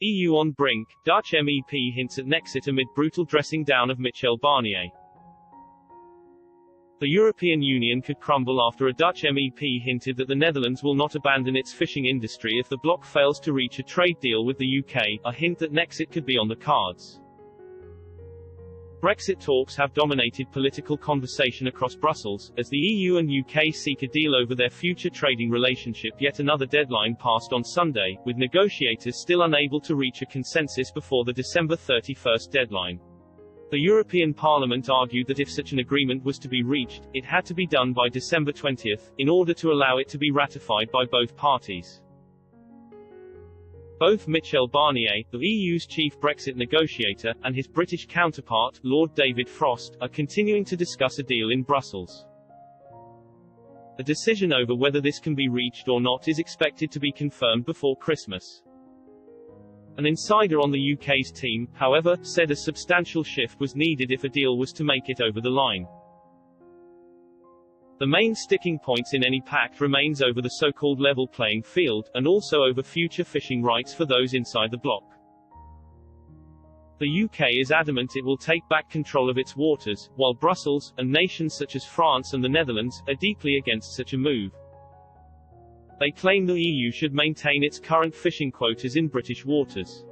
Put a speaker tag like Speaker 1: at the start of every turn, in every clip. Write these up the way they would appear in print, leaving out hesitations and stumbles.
Speaker 1: EU on brink, Dutch MEP hints at Nexit amid brutal dressing down of Michel Barnier. The European Union could crumble after a Dutch MEP hinted that the Netherlands will not abandon its fishing industry if the bloc fails to reach a trade deal with the UK, a hint that Nexit could be on the cards. Brexit talks have dominated political conversation across Brussels, as the EU and UK seek a deal over their future trading relationship. Yet another deadline passed on Sunday, with negotiators still unable to reach a consensus before the December 31st deadline. The European Parliament argued that if such an agreement was to be reached, it had to be done by December 20, in order to allow it to be ratified by both parties. Both Michel Barnier, the EU's chief Brexit negotiator, and his British counterpart, Lord David Frost, are continuing to discuss a deal in Brussels. A decision over whether this can be reached or not is expected to be confirmed before Christmas. An insider on the UK's team, however, said a substantial shift was needed if a deal was to make it over the line. The main sticking points in any pact remains over the so-called level playing field, and also over future fishing rights for those inside the bloc. The UK is adamant it will take back control of its waters, while Brussels, and nations such as France and the Netherlands, are deeply against such a move. They claim the EU should maintain its current fishing quotas in British waters.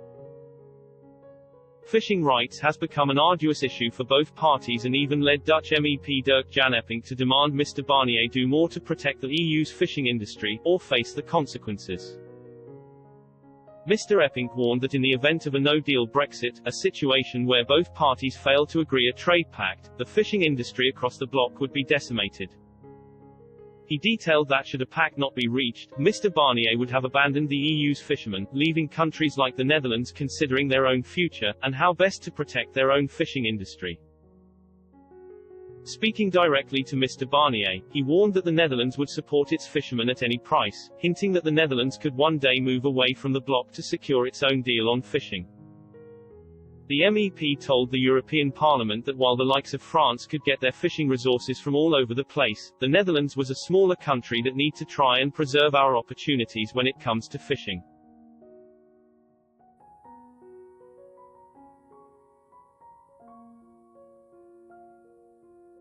Speaker 1: Fishing rights has become an arduous issue for both parties and even led Dutch MEP Dirk-Jan Eppink to demand Mr Barnier do more to protect the EU's fishing industry, or face the consequences. Mr Eppink warned that in the event of a no-deal Brexit, a situation where both parties fail to agree a trade pact, the fishing industry across the bloc would be decimated. He detailed that should a pact not be reached, Mr Barnier would have abandoned the EU's fishermen, leaving countries like the Netherlands considering their own future, and how best to protect their own fishing industry. Speaking directly to Mr Barnier, he warned that the Netherlands would support its fishermen at any price, hinting that the Netherlands could one day move away from the bloc to secure its own deal on fishing. The MEP told the European Parliament that while the likes of France could get their fishing resources from all over the place, the Netherlands was a smaller country that need to try and preserve our opportunities when it comes to fishing.